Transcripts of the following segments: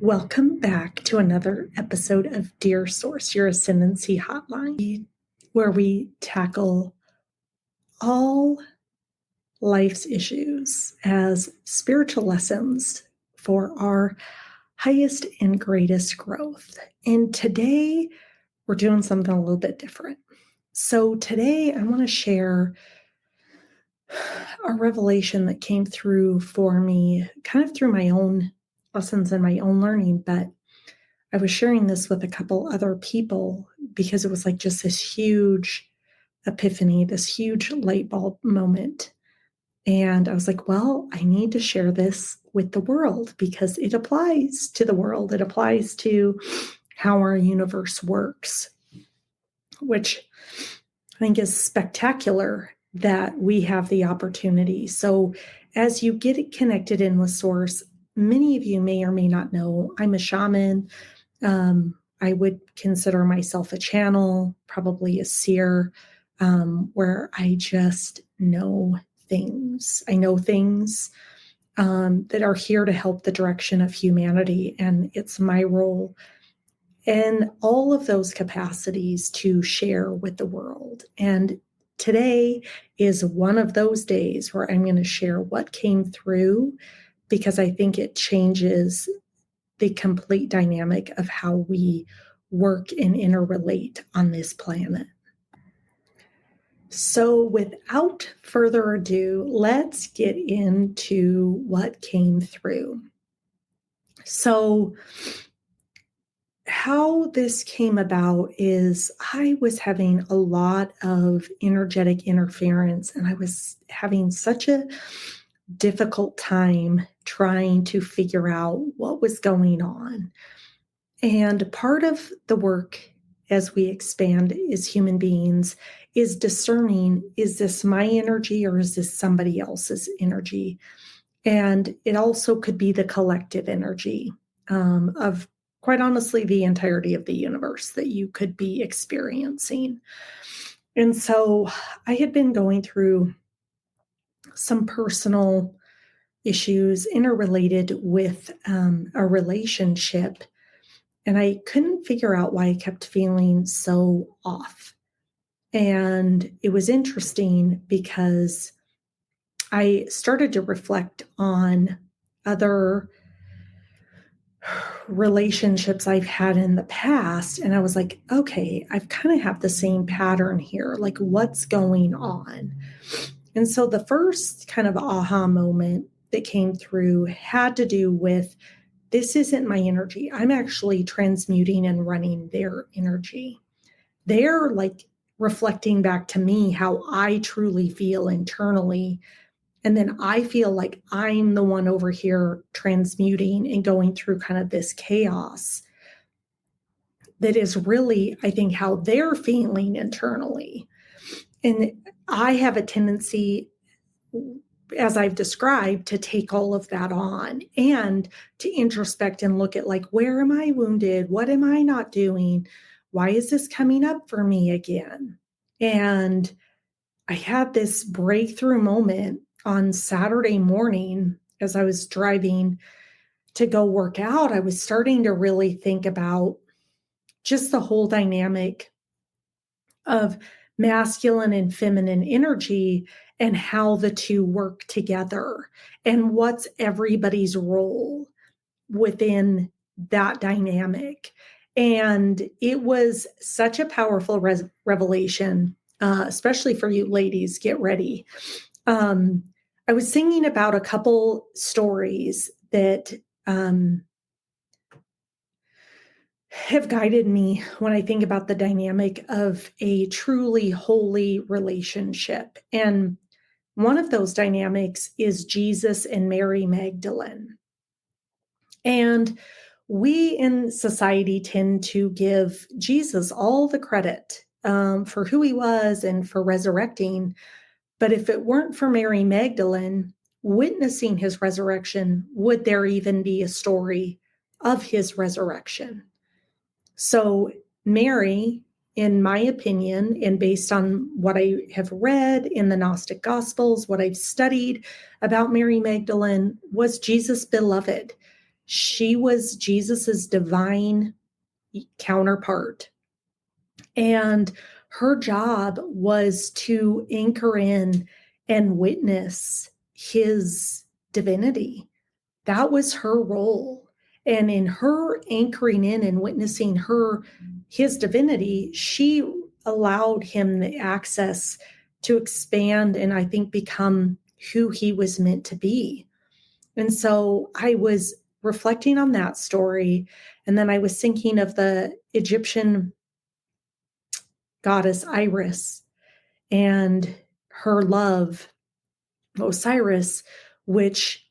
Welcome back to another episode of Dear Source, your Ascendancy Hotline, where we tackle all life's issues as spiritual lessons for our highest and greatest growth. And today we're doing something a little bit different. So today I want to share a revelation that came through for me, kind of through my own lessons and my own learning, but I was sharing this with a couple other people because it was like just this huge epiphany, this huge light bulb moment. And I was like, well, I need to share this with the world because it applies to the world. It applies to how our universe works, which I think is spectacular that we have the opportunity. So as you get connected in with Source, many of you may or may not know I'm a shaman. I would consider myself a channel, probably a seer, where I just know things. I know things that are here to help the direction of humanity. And it's my role in all of those capacities to share with the world. And today is one of those days where I'm going to share what came through because I think it changes the complete dynamic of how we work and interrelate on this planet. So without further ado, let's get into what came through. So how this came about is I was having a lot of energetic interference, and I was having such a difficult time trying to figure out what was going on. And part of the work as we expand as human beings is discerning, is this my energy or is this somebody else's energy? And it also could be the collective energy of, quite honestly, the entirety of the universe that you could be experiencing. And so I had been going through some personal issues interrelated with a relationship. And I couldn't figure out why I kept feeling so off. And it was interesting because I started to reflect on other relationships I've had in the past. And I was like, okay, I've kind of have the same pattern here. Like, what's going on? And so the first kind of aha moment that came through had to do with, this isn't my energy. I'm actually transmuting and running their energy. They're like reflecting back to me how I truly feel internally. And then I feel like I'm the one over here transmuting and going through kind of this chaos that is really, I think, how they're feeling internally. And I have a tendency, as I've described, to take all of that on and to introspect and look at, like, where am I wounded? What am I not doing? Why is this coming up for me again? And I had this breakthrough moment on Saturday morning as I was driving to go work out. I was starting to really think about just the whole dynamic of masculine and feminine energy and how the two work together and what's everybody's role within that dynamic. And it was such a powerful revelation, especially for you ladies. Get ready. I was thinking about a couple stories that have guided me when I think about the dynamic of a truly holy relationship. And one of those dynamics is Jesus and Mary Magdalene. And we in society tend to give Jesus all the credit for who he was and for resurrecting. But if it weren't for Mary Magdalene witnessing his resurrection, would there even be a story of his resurrection? So Mary, in my opinion, and based on what I have read in the Gnostic Gospels, what I've studied about Mary Magdalene, was Jesus' beloved. She was Jesus's divine counterpart. And her job was to anchor in and witness his divinity. That was her role. And in her anchoring in and witnessing his divinity, she allowed him the access to expand and I think become who he was meant to be. And so I was reflecting on that story. And then I was thinking of the Egyptian goddess Iris and her love, Osiris, which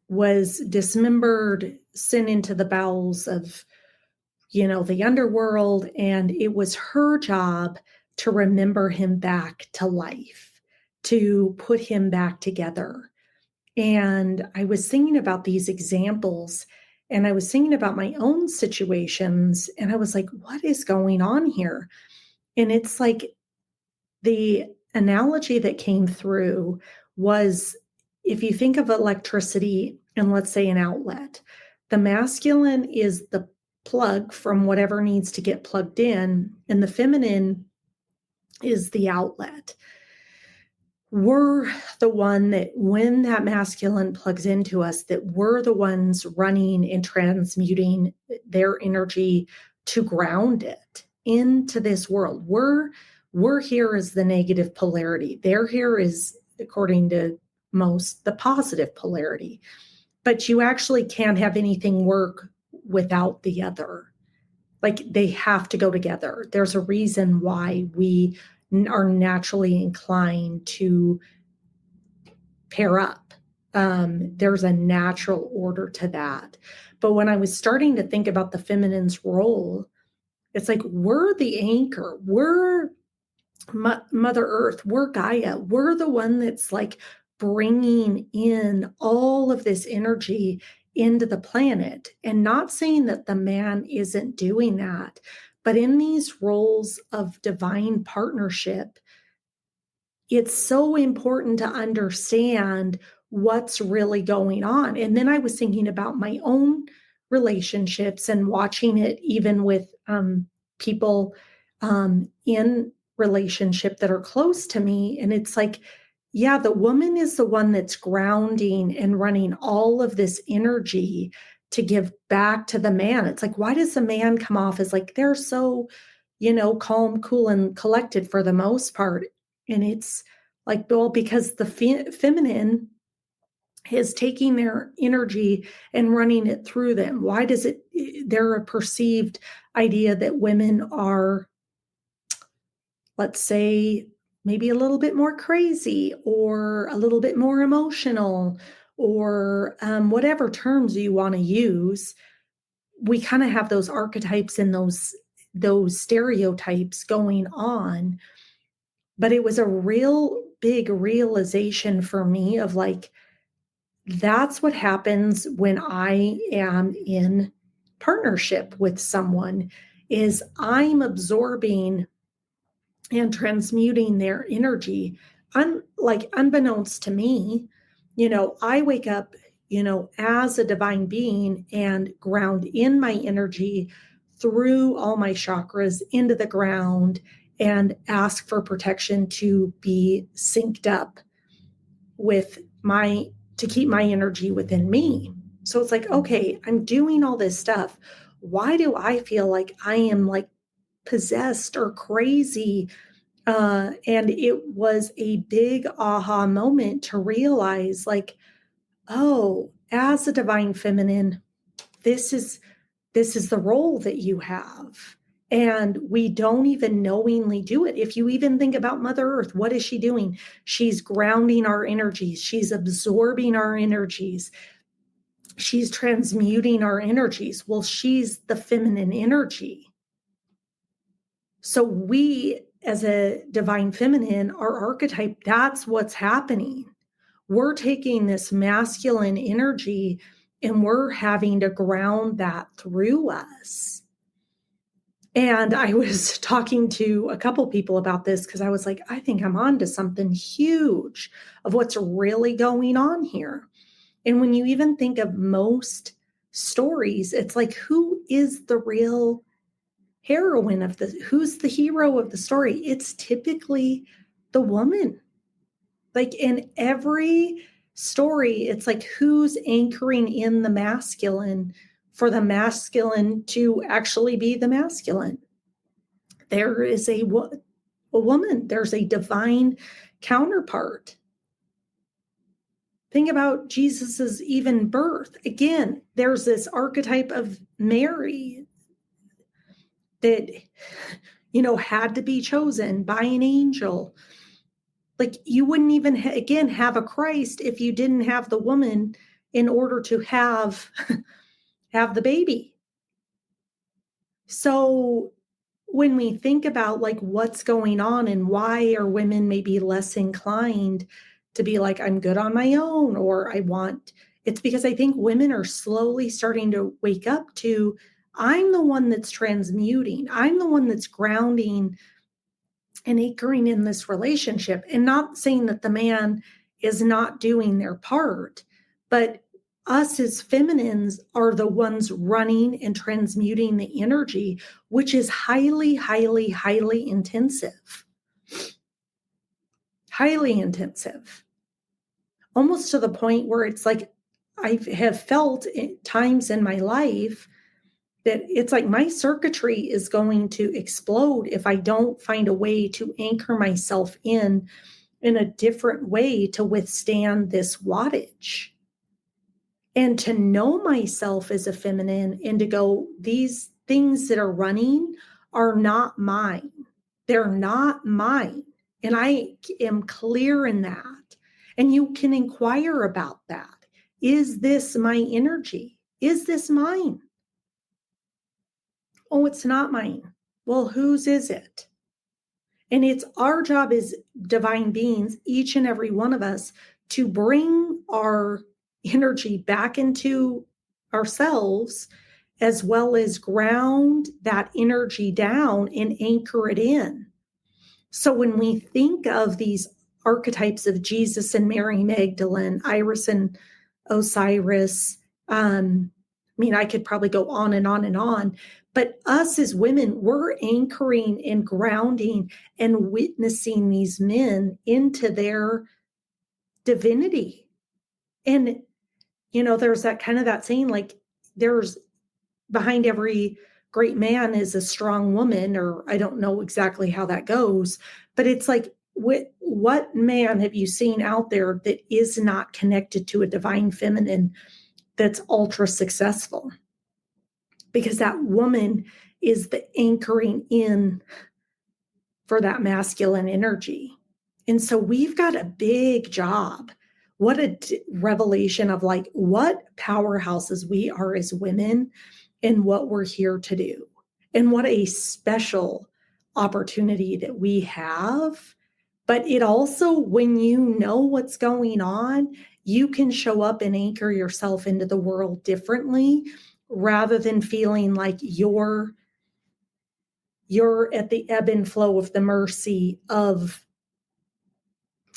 was dismembered, sent into the bowels of, the underworld. And it was her job to remember him back to life, to put him back together. And I was thinking about these examples and I was thinking about my own situations. And I was like, what is going on here? And it's like the analogy that came through was if you think of electricity and let's say an outlet, the masculine is the plug from whatever needs to get plugged in, and the feminine is the outlet. We're the one that when that masculine plugs into us, that we're the ones running and transmuting their energy to ground it into this world. We're here as the negative polarity. They're here is, according to most, the positive polarity. But you actually can't have anything work without the other. Like they have to go together. There's a reason why we are naturally inclined to pair up. There's a natural order to that. But when I was starting to think about the feminine's role, it's like we're the anchor. We're Mother Earth. We're Gaia. We're the one that's like bringing in all of this energy into the planet. And not saying that the man isn't doing that, but in these roles of divine partnership, it's so important to understand what's really going on. And then I was thinking about my own relationships and watching it even with people in relationship that are close to me. And it's like, yeah, the woman is the one that's grounding and running all of this energy to give back to the man. It's like, why does the man come off as like, they're so, calm, cool, and collected for the most part? And it's like, well, because the feminine is taking their energy and running it through them. Why does it, they're a perceived idea that women are, let's say, maybe a little bit more crazy or a little bit more emotional or whatever terms you want to use. We kind of have those archetypes and those stereotypes going on. But it was a real big realization for me of like, that's what happens when I am in partnership with someone is I'm absorbing and transmuting their energy. Unbeknownst to me, I wake up, as a divine being and ground in my energy through all my chakras into the ground and ask for protection to be synced up with to keep my energy within me. So it's like, okay, I'm doing all this stuff. Why do I feel like I am like possessed or crazy? And it was a big aha moment to realize like, oh, as a divine feminine, this is the role that you have. And we don't even knowingly do it. If you even think about Mother Earth, what is she doing? She's grounding our energies. She's absorbing our energies. She's transmuting our energies. Well, she's the feminine energy. So we, as a divine feminine, our archetype, that's what's happening. We're taking this masculine energy and we're having to ground that through us. And I was talking to a couple people about this because I was like, I think I'm on to something huge of what's really going on here. And when you even think of most stories, it's like, who is the real heroine of who's the hero of the story? It's typically the woman. Like in every story, it's like, who's anchoring in the masculine for the masculine to actually be the masculine? There is a woman, there's a divine counterpart. Think about Jesus's even birth. Again, there's this archetype of Mary that, had to be chosen by an angel. Like, you wouldn't even, again, have a Christ if you didn't have the woman in order to have the baby. So when we think about like what's going on and why are women maybe less inclined to be like, I'm good on my own, or it's because I think women are slowly starting to wake up to, I'm the one that's transmuting. I'm the one that's grounding and anchoring in this relationship, and not saying that the man is not doing their part, but us as feminines are the ones running and transmuting the energy, which is highly, highly, highly intensive. Highly intensive. Almost to the point where it's like, I have felt at times in my life that it's like my circuitry is going to explode if I don't find a way to anchor myself in a different way to withstand this wattage. And to know myself as a feminine and to go, these things that are running are not mine. They're not mine. And I am clear in that. And you can inquire about that. Is this my energy? Is this mine? Oh, it's not mine. Well, whose is it? And it's our job as divine beings, each and every one of us, to bring our energy back into ourselves, as well as ground that energy down and anchor it in. So when we think of these archetypes of Jesus and Mary Magdalene, Iris and Osiris, I could probably go on and on and on, but us as women, we're anchoring and grounding and witnessing these men into their divinity. And, there's that kind of that saying, like, there's behind every great man is a strong woman, or I don't know exactly how that goes, but it's like, what man have you seen out there that is not connected to a divine feminine that's ultra successful? Because that woman is the anchoring in for that masculine energy. And so we've got a big job. What a revelation of like what powerhouses we are as women and what we're here to do. And what a special opportunity that we have. But it also, when you know what's going on, you can show up and anchor yourself into the world differently, rather than feeling like you're at the ebb and flow of the mercy of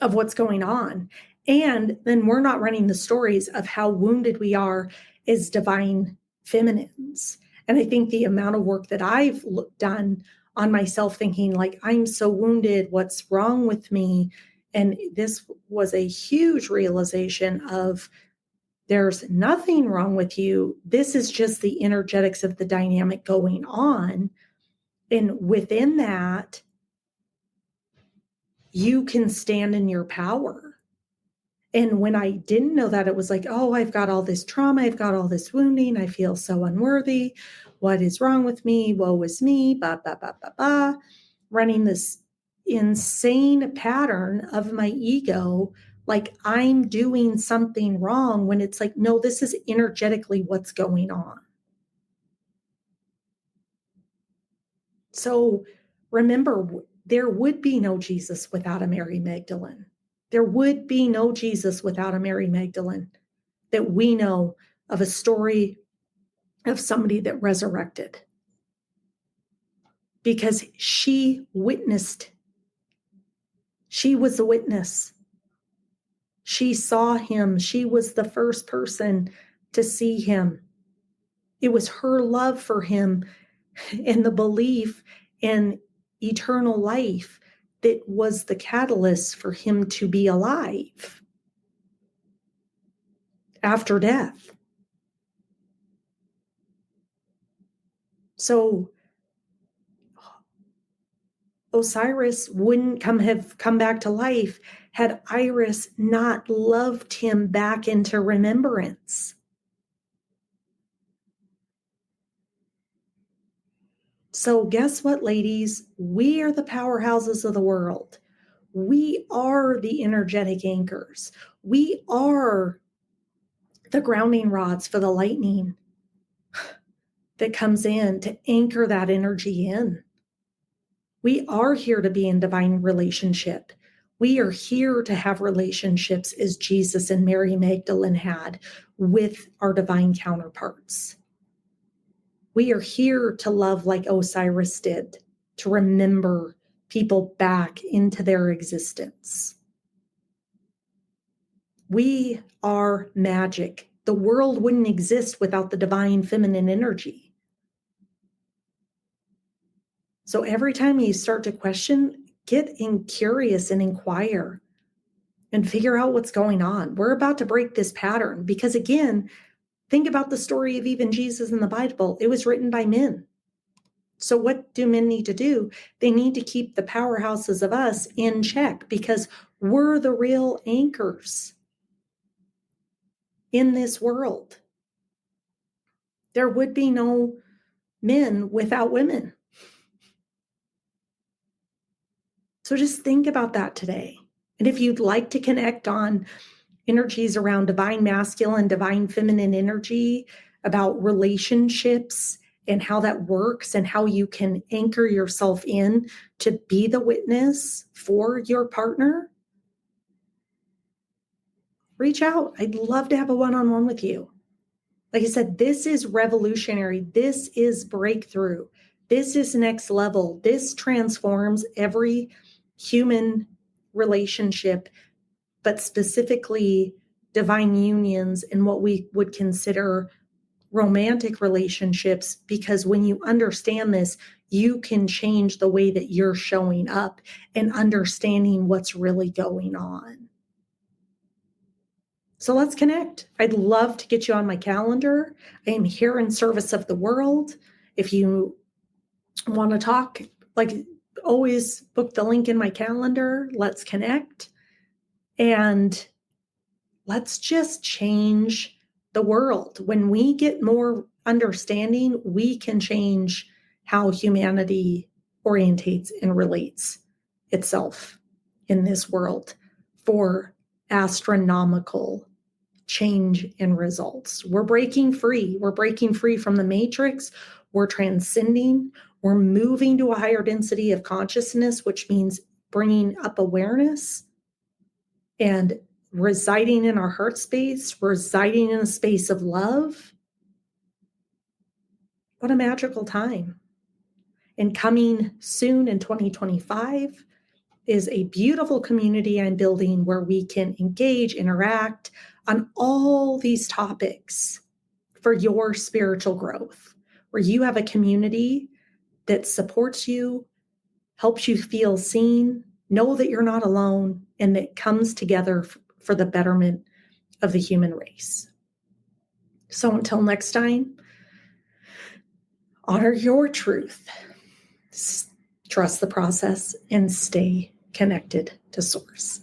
what's going on. And then we're not running the stories of how wounded we are as divine feminines. And I think the amount of work that I've done on myself, thinking like, I'm so wounded, what's wrong with me? And this was a huge realization of, there's nothing wrong with you. This is just the energetics of the dynamic going on. And within that, you can stand in your power. And when I didn't know that, it was like, oh, I've got all this trauma. I've got all this wounding. I feel so unworthy. What is wrong with me? Woe is me. Bah, bah, bah, bah, bah. Running this insane pattern of my ego, like I'm doing something wrong, when it's like, no, this is energetically what's going on. So remember, there would be no Jesus without a Mary Magdalene. There would be no Jesus without a Mary Magdalene that we know of, a story of somebody that resurrected. Because she witnessed. She was a witness. She saw him. She was the first person to see him. It was her love for him and the belief in eternal life that was the catalyst for him to be alive after death. So Osiris wouldn't have come back to life had Iris not loved him back into remembrance. So guess what, ladies? We are the powerhouses of the world. We are the energetic anchors. We are the grounding rods for the lightning that comes in to anchor that energy in. We are here to be in divine relationship. We are here to have relationships as Jesus and Mary Magdalene had with our divine counterparts. We are here to love like Osiris did, to remember people back into their existence. We are magic. The world wouldn't exist without the divine feminine energy. So every time you start to question, get curious and inquire and figure out what's going on. We're about to break this pattern because, again, think about the story of even Jesus in the Bible. It was written by men. So what do men need to do? They need to keep the powerhouses of us in check because we're the real anchors in this world. There would be no men without women. So just think about that today. And if you'd like to connect on energies around divine masculine, divine feminine energy, about relationships and how that works and how you can anchor yourself in to be the witness for your partner, reach out. I'd love to have a one-on-one with you. Like I said, this is revolutionary. This is breakthrough. This is next level. This transforms every human relationship, but specifically divine unions and what we would consider romantic relationships, because when you understand this, you can change the way that you're showing up and understanding what's really going on. So let's connect. I'd love to get you on my calendar. I am here in service of the world. If you want to talk, like always, book the link in my calendar. Let's connect. And let's just change the world. When we get more understanding, we can change how humanity orientates and relates itself in this world for astronomical change and results. We're breaking free. We're breaking free from the matrix. We're transcending. We're moving to a higher density of consciousness, which means bringing up awareness and residing in our heart space, residing in a space of love. What a magical time. And coming soon in 2025 is a beautiful community I'm building where we can engage, interact on all these topics for your spiritual growth, where you have a community that supports you, helps you feel seen, know that you're not alone, and that comes together for the betterment of the human race. So until next time, honor your truth, trust the process, and stay connected to Source.